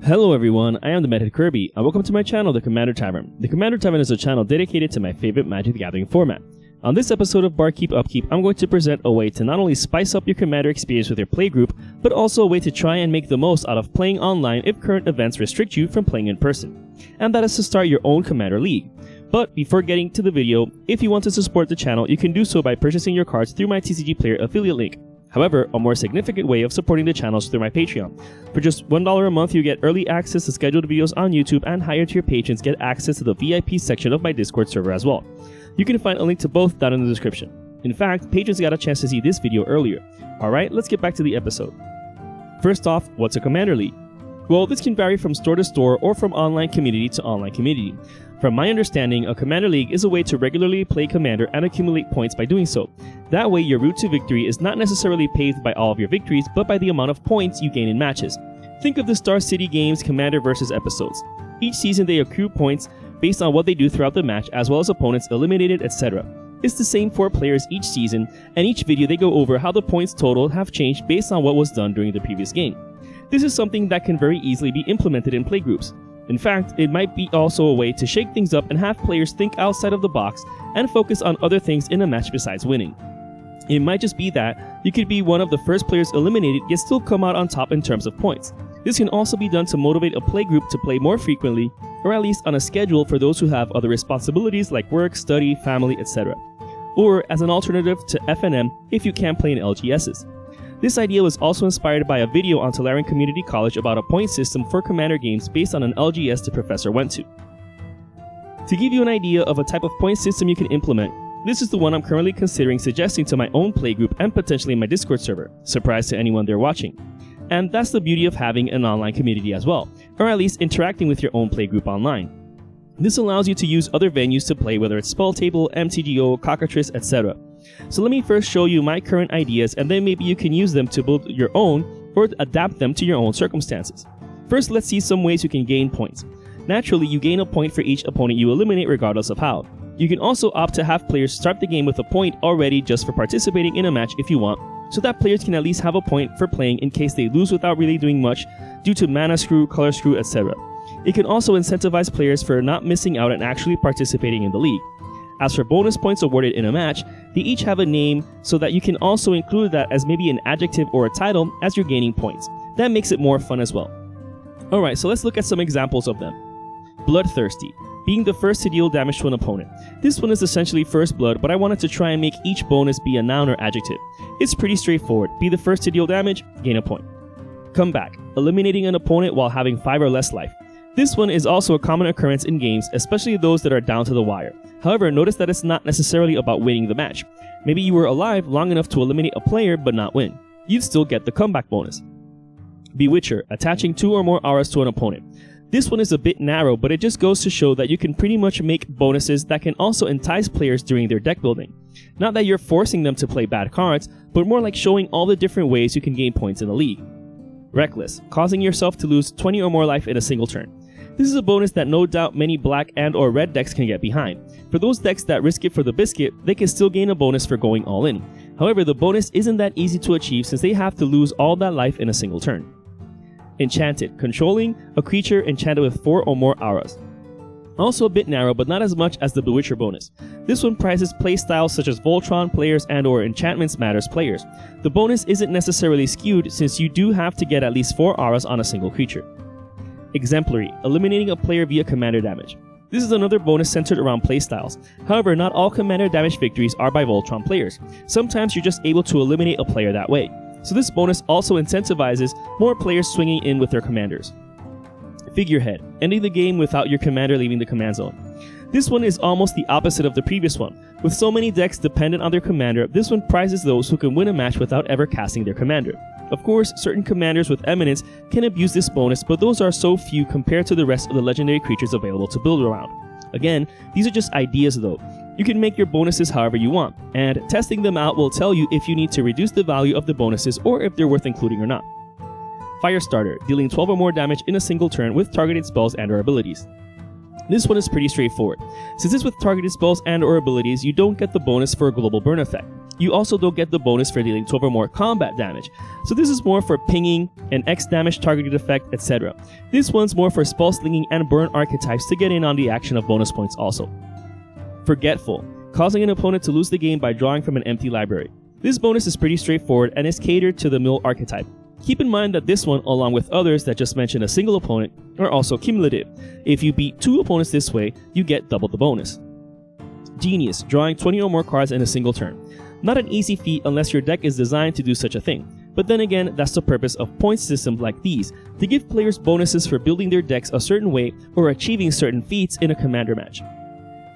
Hello everyone, I am Demented Kirby, and welcome to my channel, the Commander Tavern. The Commander Tavern is a channel dedicated to my favorite Magic the Gathering format. On this episode of Barkeep Upkeep, I'm going to present a way to not only spice up your Commander experience with your playgroup, but also a way to try and make the most out of playing online if current events restrict you from playing in person. And that is to start your own Commander League. But before getting to the video, if you want to support the channel, you can do so by purchasing your cards through my TCG Player affiliate link. However, a more significant way of supporting the channel is through my Patreon. For just $1 a month, you get early access to scheduled videos on YouTube, and higher tier patrons get access to the VIP section of my Discord server as well. You can find a link to both down in the description. In fact, patrons got a chance to see this video earlier. Alright, let's get back to the episode. First off, what's a Commander League? Well, this can vary from store to store or from online community to online community. From my understanding, a Commander League is a way to regularly play Commander and accumulate points by doing so. That way, your route to victory is not necessarily paved by all of your victories, but by the amount of points you gain in matches. Think of the Star City Games Commander vs. episodes. Each season they accrue points based on what they do throughout the match, as well as opponents eliminated, etc. It's the same for players each season, and each video they go over how the points total have changed based on what was done during the previous game. This is something that can very easily be implemented in playgroups. In fact, it might be also a way to shake things up and have players think outside of the box and focus on other things in a match besides winning. It might just be that you could be one of the first players eliminated yet still come out on top in terms of points. This can also be done to motivate a playgroup to play more frequently, or at least on a schedule for those who have other responsibilities like work, study, family, etc. Or as an alternative to FNM if you can't play in LGSs. This idea was also inspired by a video on Tulare Community College about a point system for Commander games based on an LGS the professor went to. To give you an idea of a type of point system you can implement, this is the one I'm currently considering suggesting to my own playgroup and potentially my Discord server. Surprise to anyone there watching. And that's the beauty of having an online community as well, or at least interacting with your own playgroup online. This allows you to use other venues to play, whether it's Spell Table, MTGO, Cockatrice, etc. So let me first show you my current ideas, and then maybe you can use them to build your own or adapt them to your own circumstances. First, let's see some ways you can gain points. Naturally, you gain a point for each opponent you eliminate regardless of how. You can also opt to have players start the game with a point already just for participating in a match if you want, so that players can at least have a point for playing in case they lose without really doing much due to mana screw, color screw, etc. It can also incentivize players for not missing out and actually participating in the league. As for bonus points awarded in a match, they each have a name so that you can also include that as maybe an adjective or a title as you're gaining points. That makes it more fun as well. Alright, so let's look at some examples of them. Bloodthirsty, being the first to deal damage to an opponent. This one is essentially first blood, but I wanted to try and make each bonus be a noun or adjective. It's pretty straightforward. Be the first to deal damage, gain a point. Comeback, eliminating an opponent while having 5 or less life. This one is also a common occurrence in games, especially those that are down to the wire. However, notice that it's not necessarily about winning the match. Maybe you were alive long enough to eliminate a player but not win. You'd still get the comeback bonus. Bewitcher, attaching 2 or more auras to an opponent. This one is a bit narrow, but it just goes to show that you can pretty much make bonuses that can also entice players during their deck building. Not that you're forcing them to play bad cards, but more like showing all the different ways you can gain points in the league. Reckless, causing yourself to lose 20 or more life in a single turn. This is a bonus that no doubt many black and or red decks can get behind. For those decks that risk it for the biscuit, they can still gain a bonus for going all in. However, the bonus isn't that easy to achieve since they have to lose all that life in a single turn. Enchanted, controlling a creature enchanted with 4 or more auras. Also a bit narrow, but not as much as the Bewitcher bonus. This one prizes playstyles such as Voltron players and or Enchantments Matters players. The bonus isn't necessarily skewed since you do have to get at least 4 auras on a single creature. Exemplary, eliminating a player via commander damage. This is another bonus centered around playstyles. However, not all commander damage victories are by Voltron players. Sometimes you're just able to eliminate a player that way. So this bonus also incentivizes more players swinging in with their commanders. Figurehead, ending the game without your commander leaving the command zone. This one is almost the opposite of the previous one. With so many decks dependent on their commander, this one prizes those who can win a match without ever casting their commander. Of course, certain commanders with eminence can abuse this bonus, but those are so few compared to the rest of the legendary creatures available to build around. Again, these are just ideas though. You can make your bonuses however you want, and testing them out will tell you if you need to reduce the value of the bonuses or if they're worth including or not. Firestarter, dealing 12 or more damage in a single turn with targeted spells and or abilities. This one is pretty straightforward. Since it's with targeted spells and or abilities, you don't get the bonus for a global burn effect. You also don't get the bonus for dealing 12 or more combat damage, so this is more for pinging, an X damage targeted effect, etc. This one's more for spell slinging and burn archetypes to get in on the action of bonus points also. Forgetful, causing an opponent to lose the game by drawing from an empty library. This bonus is pretty straightforward and is catered to the mill archetype. Keep in mind that this one, along with others that just mention a single opponent, are also cumulative. If you beat 2 opponents this way, you get double the bonus. Genius, drawing 20 or more cards in a single turn. Not an easy feat unless your deck is designed to do such a thing. But then again, that's the purpose of point systems like these, to give players bonuses for building their decks a certain way or achieving certain feats in a commander match.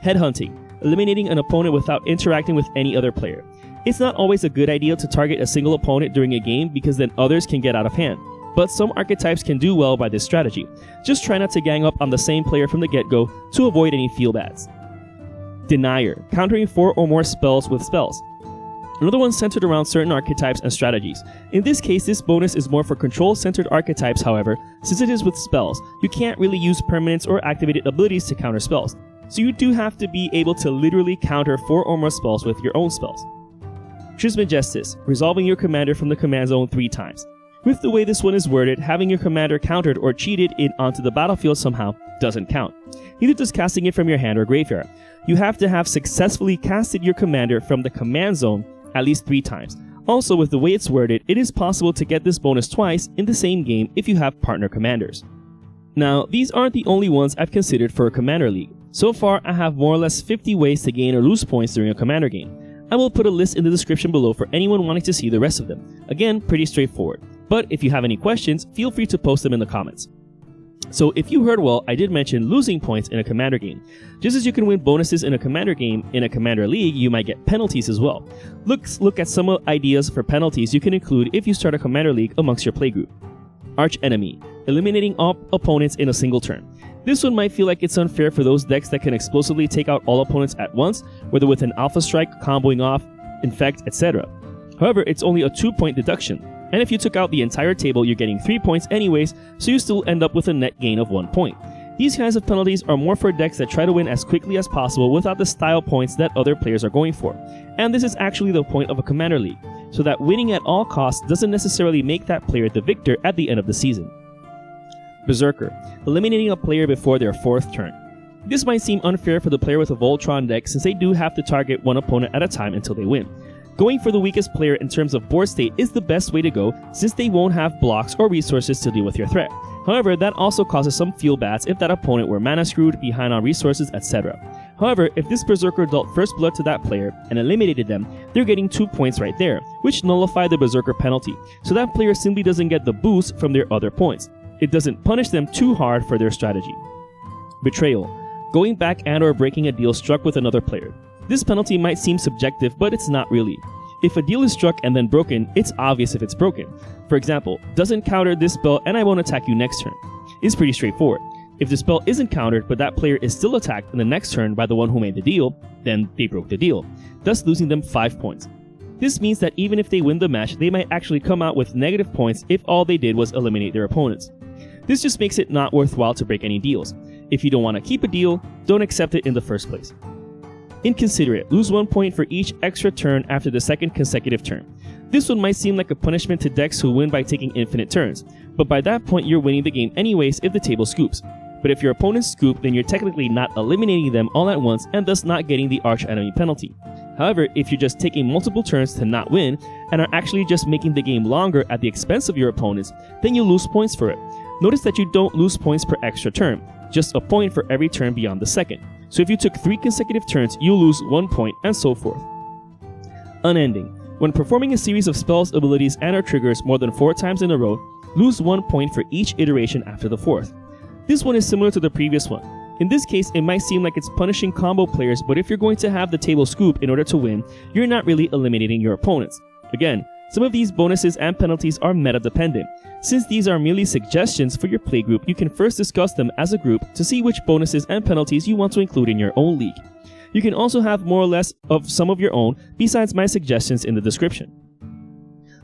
Headhunting, eliminating an opponent without interacting with any other player. It's not always a good idea to target a single opponent during a game because then others can get out of hand, but some archetypes can do well by this strategy. Just try not to gang up on the same player from the get-go to avoid any feel-bads. Denier, countering 4 or more spells with spells. Another one centered around certain archetypes and strategies. In this case, this bonus is more for control-centered archetypes, however, since it is with spells, you can't really use permanents or activated abilities to counter spells, so you do have to be able to literally counter 4 or more spells with your own spells. Trismegistus, resolving your commander from the command zone 3 times. With the way this one is worded, having your commander countered or cheated in onto the battlefield somehow doesn't count. Neither does casting it from your hand or graveyard. You have to have successfully casted your commander from the command zone at least 3 times. Also, with the way it's worded, it is possible to get this bonus twice in the same game if you have partner commanders. Now, these aren't the only ones I've considered for a commander league. So far, I have more or less 50 ways to gain or lose points during a commander game. I will put a list in the description below for anyone wanting to see the rest of them. Again, pretty straightforward. But if you have any questions, feel free to post them in the comments. So if you heard well, I did mention losing points in a commander game. Just as you can win bonuses in a commander game, in a commander league, you might get penalties as well. Let's look at some ideas for penalties you can include if you start a commander league amongst your playgroup. Archenemy, eliminating all opponents in a single turn. This one might feel like it's unfair for those decks that can explosively take out all opponents at once, whether with an Alpha Strike, comboing off, Infect, etc. However, it's only a 2-point deduction, and if you took out the entire table, you're getting 3 points anyways, so you still end up with a net gain of 1 point. These kinds of penalties are more for decks that try to win as quickly as possible without the style points that other players are going for, and this is actually the point of a commander league, so that winning at all costs doesn't necessarily make that player the victor at the end of the season. Berserker, eliminating a player before their 4th turn. This might seem unfair for the player with a Voltron deck since they do have to target one opponent at a time until they win. Going for the weakest player in terms of board state is the best way to go since they won't have blocks or resources to deal with your threat. However, that also causes some feel-bads if that opponent were mana screwed, behind on resources, etc. However, if this Berserker dealt first blood to that player and eliminated them, they're getting 2 points right there, which nullify the Berserker penalty, so that player simply doesn't get the boost from their other points. It doesn't punish them too hard for their strategy. Betrayal, going back and or breaking a deal struck with another player. This penalty might seem subjective, but it's not really. If a deal is struck and then broken, it's obvious if it's broken. For example, doesn't counter this spell and I won't attack you next turn. It's pretty straightforward. If the spell isn't countered but that player is still attacked in the next turn by the one who made the deal, then they broke the deal, thus losing them 5 points. This means that even if they win the match, they might actually come out with negative points if all they did was eliminate their opponents. This just makes it not worthwhile to break any deals. If you don't want to keep a deal, don't accept it in the first place. Inconsiderate, lose 1 point for each extra turn after the 2nd consecutive turn. This one might seem like a punishment to decks who win by taking infinite turns, but by that point you're winning the game anyways if the table scoops. But if your opponents scoop, then you're technically not eliminating them all at once and thus not getting the Archenemy penalty. However, if you're just taking multiple turns to not win and are actually just making the game longer at the expense of your opponents, then you lose points for it. Notice that you don't lose points per extra turn, just a point for every turn beyond the 2nd. So if you took 3 consecutive turns, you lose 1 point, and so forth. Unending. When performing a series of spells, abilities, and or triggers more than 4 times in a row, lose 1 point for each iteration after the 4th. This one is similar to the previous one. In this case, it might seem like it's punishing combo players, but if you're going to have the table scoop in order to win, you're not really eliminating your opponents. Again, some of these bonuses and penalties are meta dependent. Since these are merely suggestions for your playgroup, you can first discuss them as a group to see which bonuses and penalties you want to include in your own league. You can also have more or less of some of your own besides my suggestions in the description.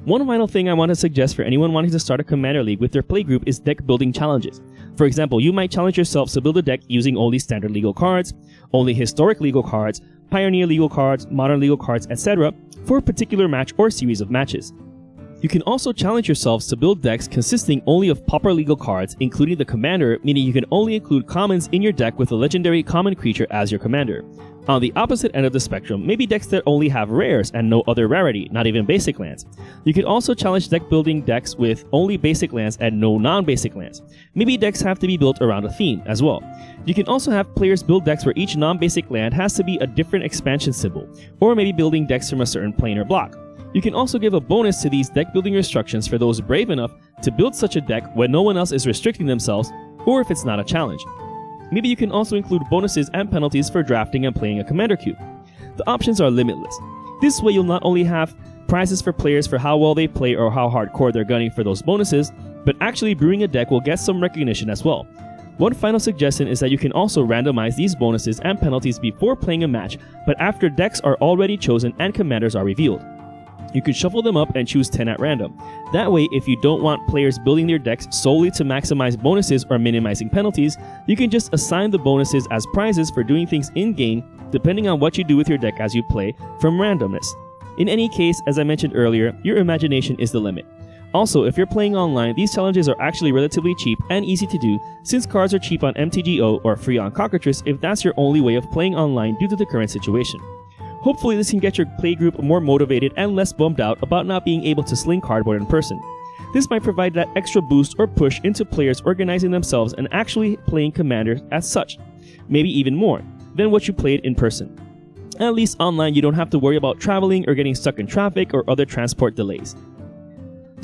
One final thing I want to suggest for anyone wanting to start a Commander League with their playgroup is deck building challenges. For example, you might challenge yourself to build a deck using only standard legal cards, only historic legal cards, pioneer legal cards, modern legal cards, etc. for a particular match or series of matches. You can also challenge yourselves to build decks consisting only of pauper legal cards, including the commander, meaning you can only include commons in your deck with a legendary common creature as your commander. On the opposite end of the spectrum, maybe decks that only have rares and no other rarity, not even basic lands. You can also challenge deck building decks with only basic lands and no non-basic lands. Maybe decks have to be built around a theme as well. You can also have players build decks where each non-basic land has to be a different expansion symbol, or maybe building decks from a certain plane or block. You can also give a bonus to these deck building restrictions for those brave enough to build such a deck when no one else is restricting themselves, or if it's not a challenge. Maybe you can also include bonuses and penalties for drafting and playing a commander cube. The options are limitless. This way you'll not only have prizes for players for how well they play or how hardcore they're gunning for those bonuses, but actually brewing a deck will get some recognition as well. One final suggestion is that you can also randomize these bonuses and penalties before playing a match, but after decks are already chosen and commanders are revealed. You can shuffle them up and choose 10 at random. That way, if you don't want players building their decks solely to maximize bonuses or minimizing penalties, you can just assign the bonuses as prizes for doing things in-game, depending on what you do with your deck as you play, from randomness. In any case, as I mentioned earlier, your imagination is the limit. Also, if you're playing online, these challenges are actually relatively cheap and easy to do, since cards are cheap on MTGO or free on Cockatrice if that's your only way of playing online due to the current situation. Hopefully this can get your playgroup more motivated and less bummed out about not being able to sling cardboard in person. This might provide that extra boost or push into players organizing themselves and actually playing Commander as such, maybe even more than what you played in person. At least online you don't have to worry about traveling or getting stuck in traffic or other transport delays.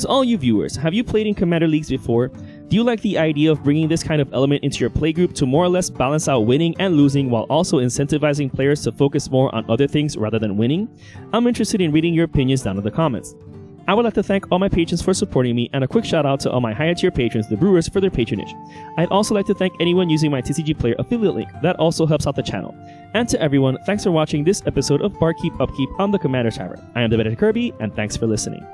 To all you viewers, have you played in Commander Leagues before? Do you like the idea of bringing this kind of element into your playgroup to more or less balance out winning and losing while also incentivizing players to focus more on other things rather than winning? I'm interested in reading your opinions down in the comments. I would like to thank all my patrons for supporting me, and a quick shout out to all my higher tier patrons, the Brewers, for their patronage. I'd also like to thank anyone using my TCG Player affiliate link, that also helps out the channel. And to everyone, thanks for watching this episode of Barkeep Upkeep on the Commander Tavern. I am Demented Kirby, and thanks for listening.